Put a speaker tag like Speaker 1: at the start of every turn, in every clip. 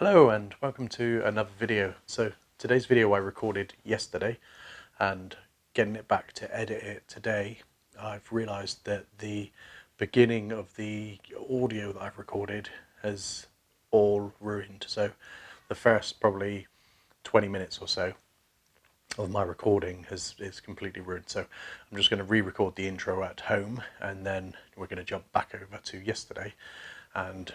Speaker 1: Hello and welcome to another video. So today's video I recorded yesterday, and getting it back to edit it today, I've realized that the beginning of the audio that I've recorded has all ruined. So the first probably 20 minutes or so of my recording is completely ruined. So I'm just going to re-record the intro at home, and then we're going to jump back over to yesterday, and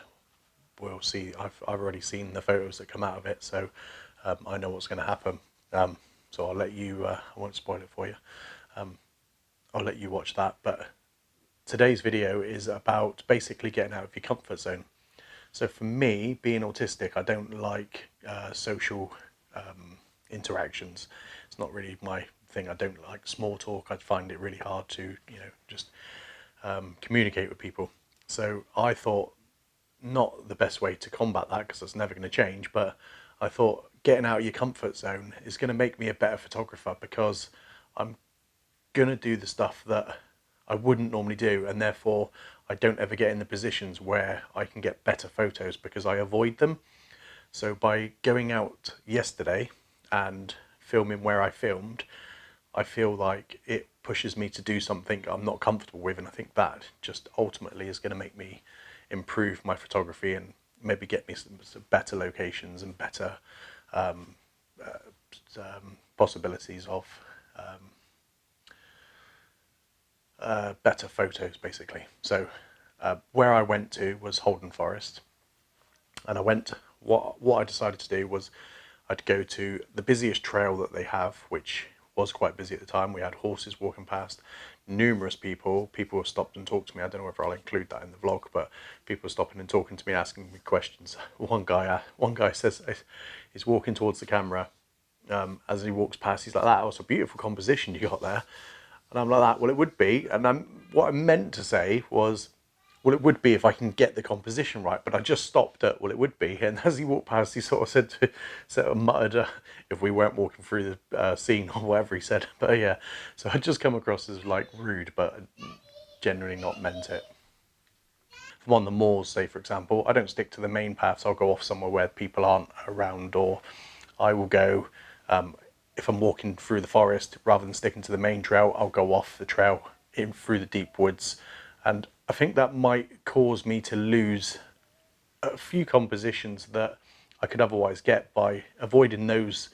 Speaker 1: we'll see. I've already seen the photos that come out of it, so I know what's going to happen. So I'll let you, I won't spoil it for you. I'll let you watch that. But today's video is about basically getting out of your comfort zone. So for me, being autistic, I don't like social interactions. It's not really my thing. I don't like small talk. I find it really hard to, just communicate with people. So I thought, not the best way to combat that, because that's never going to change, but I thought getting out of your comfort zone is going to make me a better photographer, because I'm going to do the stuff that I wouldn't normally do, and therefore I don't ever get in the positions where I can get better photos because I avoid them. So by going out yesterday and filming where I filmed, I feel like it pushes me to do something I'm not comfortable with, and I think that just ultimately is going to make me improve my photography and maybe get me some better locations and better possibilities of better photos, basically. So where I went to was Holden Forest, and what I decided to do was I'd go to the busiest trail that they have, which was quite busy at the time. We had horses walking past, numerous people have stopped and talked to me. I don't know whether I'll include that in the vlog, but people are stopping and talking to me, asking me questions. One guy says he's walking towards the camera. As he walks past, he's like, "That was a beautiful composition you got there." And I'm like, "That, well, it would be." And what I meant to say was, well, it would be if I can get the composition right, but I just stopped at, well, it would be. And as he walked past, he sort of muttered, if we weren't walking through the scene, or whatever he said. But yeah, so I just come across as like rude, but generally not meant it. If I'm on the moors, say for example, I don't stick to the main paths. I'll go off somewhere where people aren't around, or I will go, if I'm walking through the forest, rather than sticking to the main trail, I'll go off the trail in through the deep woods. And I think that might cause me to lose a few compositions that I could otherwise get by avoiding those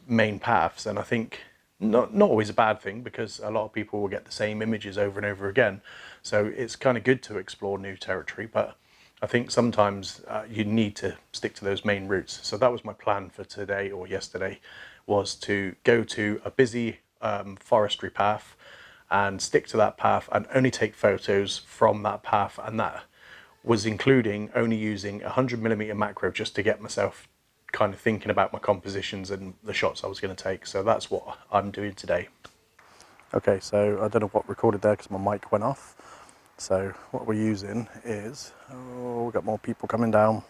Speaker 1: main paths. And I think not always a bad thing, because a lot of people will get the same images over and over again. So it's kind of good to explore new territory, but I think sometimes you need to stick to those main routes. So that was my plan for today, or yesterday, was to go to a busy forestry path and stick to that path and only take photos from that path. And that was including only using 100mm macro, just to get myself kind of thinking about my compositions and the shots I was going to take. So that's what I'm doing today. Okay, so I don't know what recorded there because my mic went off. So what we're using is, we've got more people coming down.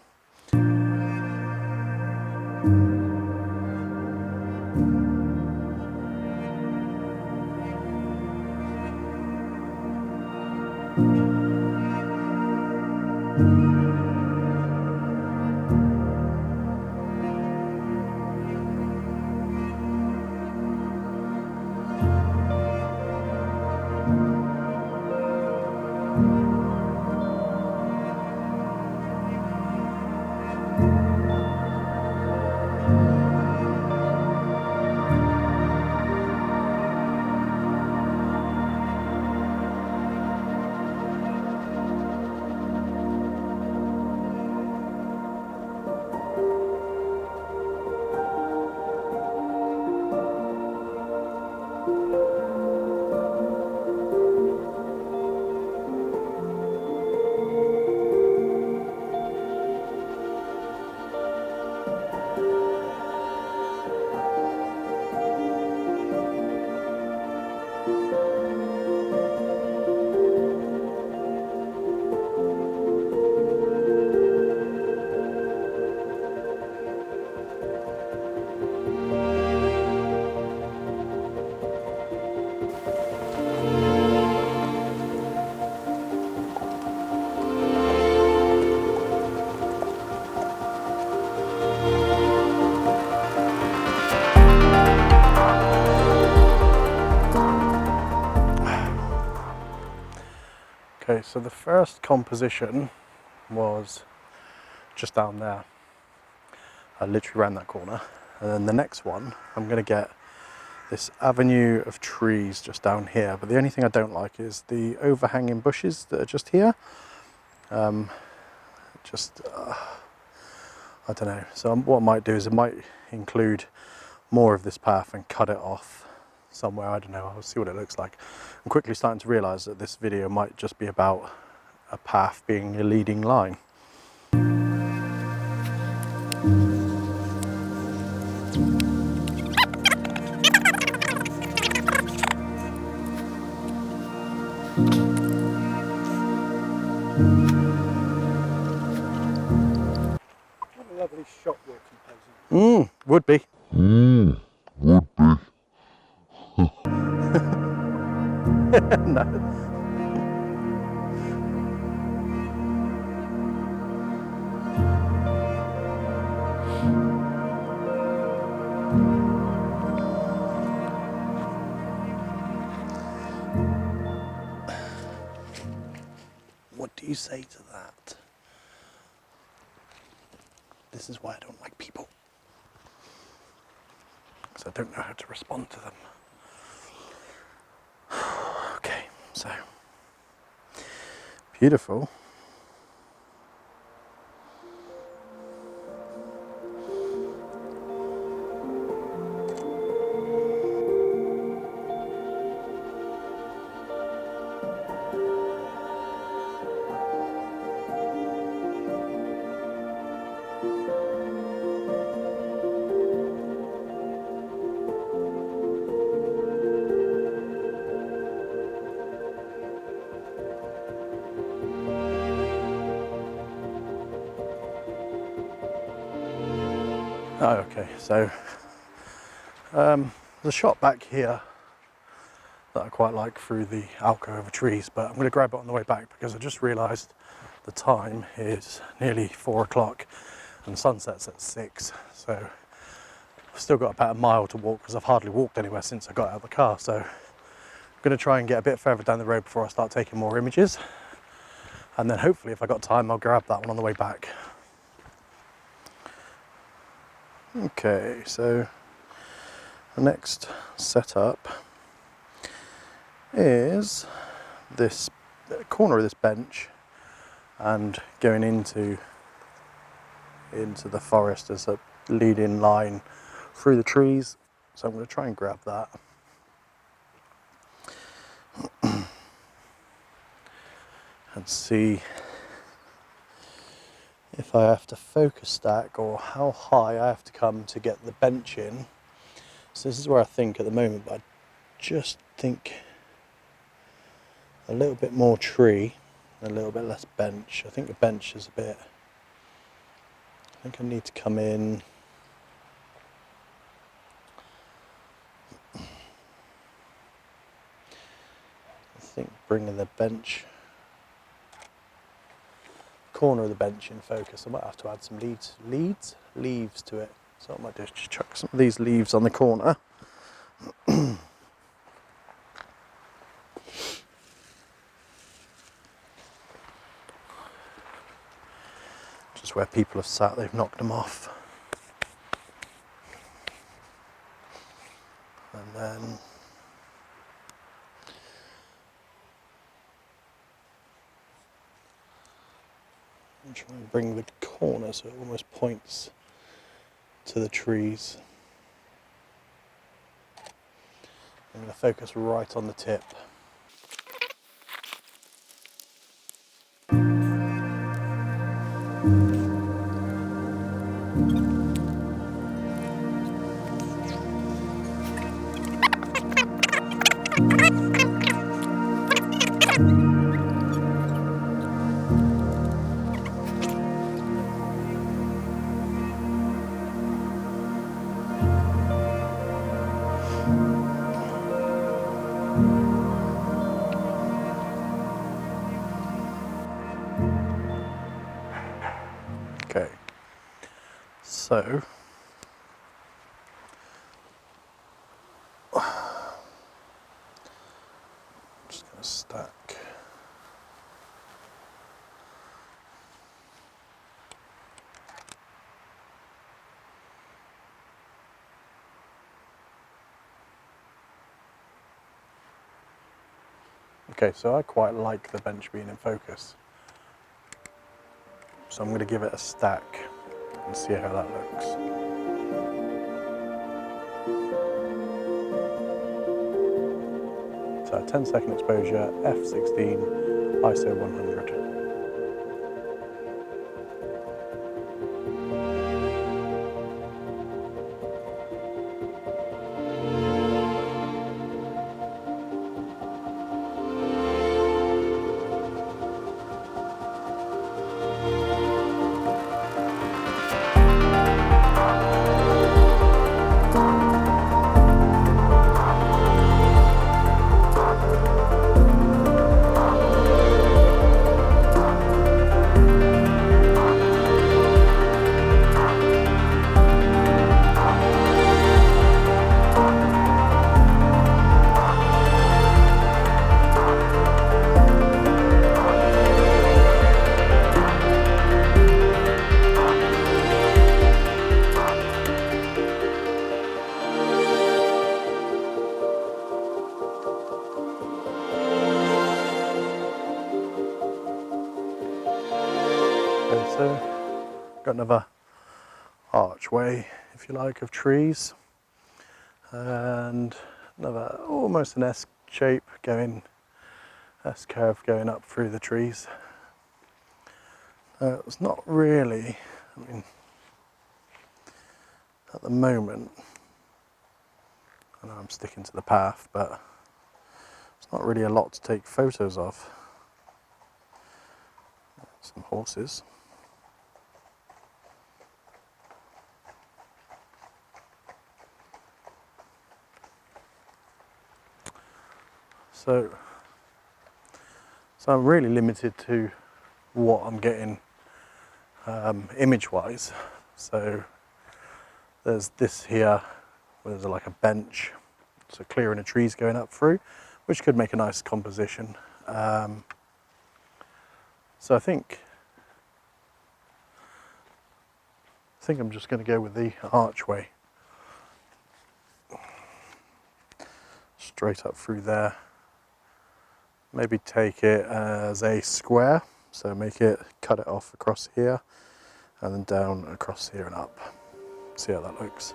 Speaker 1: Okay, so the first composition was just down there. I literally ran that corner. And then the next one, I'm going to get this avenue of trees just down here. But the only thing I don't like is the overhanging bushes that are just here. I don't know. So what I might do is I might include more of this path and cut it off somewhere. I don't know. I'll see what it looks like. I'm quickly starting to realise that this video might just be about a path being a leading line.
Speaker 2: What a lovely shot you're composing.
Speaker 1: Would be. No. What do you say to that? This is why I don't like people. Because I don't know how to respond to them. Okay, so beautiful. Oh, okay, so there's a shot back here that I quite like through the alcove of trees, but I'm going to grab it on the way back because I just realised the time is nearly 4 o'clock and the sun sets at 6, so I've still got about a mile to walk because I've hardly walked anywhere since I got out of the car. So I'm going to try and get a bit further down the road before I start taking more images, and then hopefully if I got time I'll grab that one on the way back. Okay, so the next setup is this corner of this bench and going into the forest as a leading line through the trees. So I'm going to try and grab that. And see if I have to focus stack or how high I have to come to get the bench in. So this is where I think at the moment, but I just think a little bit more tree, a little bit less bench. I think the bench is I think I need to come in I think bringing the bench, corner of the bench in focus. I might have to add some leaves to it. So what I might do is just chuck some of these leaves on the corner. Just where people have sat, they've knocked them off. And then I'm trying to bring the corner so it almost points to the trees. I'm going to focus right on the tip. Okay, so just going to stack Okay, so I quite like the bench being in focus. So I'm going to give it a stack and see how that looks. So 10-second exposure, f16, ISO 100. Okay, so got another archway, if you like, of trees, and another almost an S shape going, S curve going up through the trees. It's not really, I mean, at the moment, I know I'm sticking to the path, but it's not really a lot to take photos of. Some horses. So I'm really limited to what I'm getting image-wise. So there's this here, where there's like a bench, so clearing the trees going up through, which could make a nice composition. So I think I'm just going to go with the archway. Straight up through there. Maybe take it as a square, so cut it off across here, and then down across here and up. See how that looks.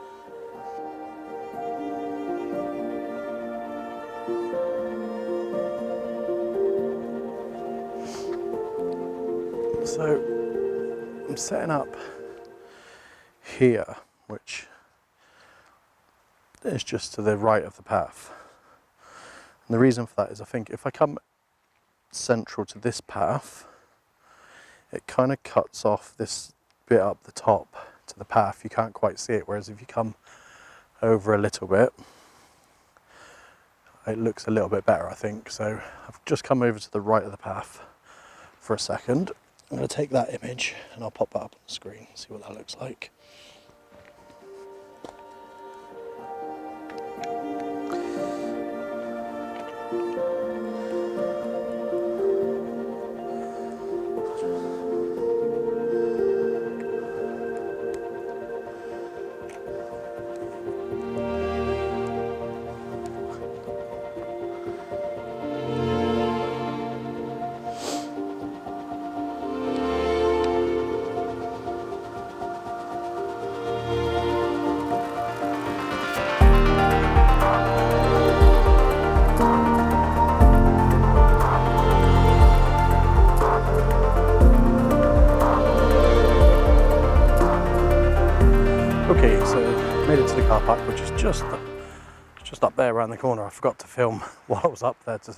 Speaker 1: So I'm setting up here, which is just to the right of the path. And the reason for that is I think if I come central to this path, it kind of cuts off this bit up the top to the path. You can't quite see it, whereas if you come over a little bit, it looks a little bit better, I think. So I've just come over to the right of the path for a second. I'm going to take that image and I'll pop that up on the screen, see what that looks like. Okay, so made it to the car park, which is just up there around the corner. I forgot to film while I was up there to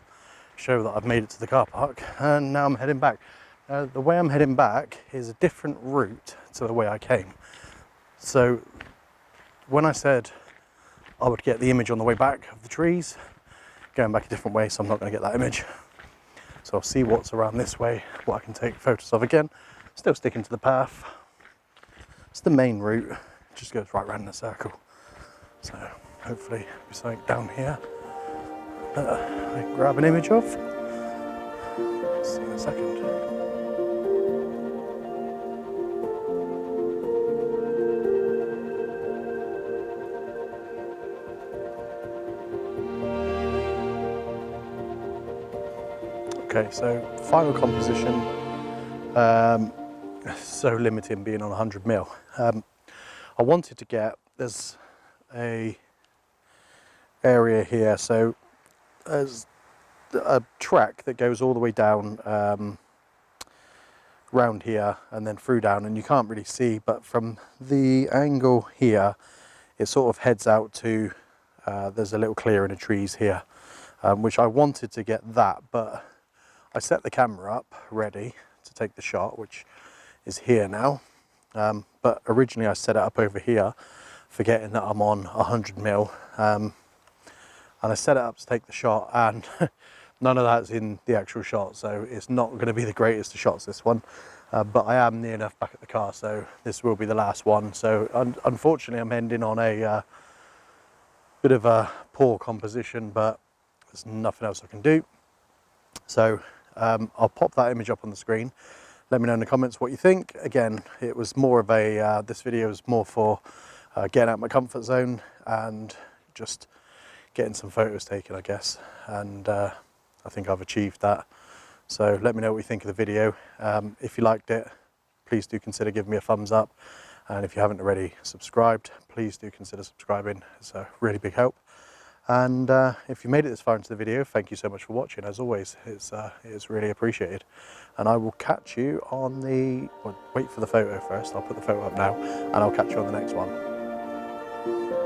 Speaker 1: show that I've made it to the car park, and now I'm heading back. The way I'm heading back is a different route to the way I came. So when I said I would get the image on the way back of the trees, going back a different way, so I'm not going to get that image. So I'll see what's around this way, what I can take photos of. Again, still sticking to the path. It's the main route, it just goes right round in a circle. So hopefully there's something down here that I can grab an image of. See in a second. Okay, so final composition, so limiting being on 100mm. I wanted to get, there's a area here, so there's a track that goes all the way down round here and then through down, and you can't really see, but from the angle here it sort of heads out to there's a little clearing of trees here, which I wanted to get that, but I set the camera up ready to take the shot, which is here now, but originally I set it up over here forgetting that I'm on 100mm, and I set it up to take the shot, and none of that's in the actual shot, so it's not going to be the greatest of shots, this one. But I am near enough back at the car, so this will be the last one. So unfortunately I'm ending on a bit of a poor composition, but there's nothing else I can do. So I'll pop that image up on the screen. Let me know in the comments what you think. Again, it was more of a, this video was more for getting out of my comfort zone and just getting some photos taken, I guess. And I think I've achieved that. So let me know what you think of the video. If you liked it, please do consider giving me a thumbs up. And if you haven't already subscribed, please do consider subscribing. It's a really big help. And if you made it this far into the video, thank you so much for watching. As always, it's really appreciated. And I will catch you on the, well, wait for the photo first. I'll put the photo up now, and I'll catch you on the next one.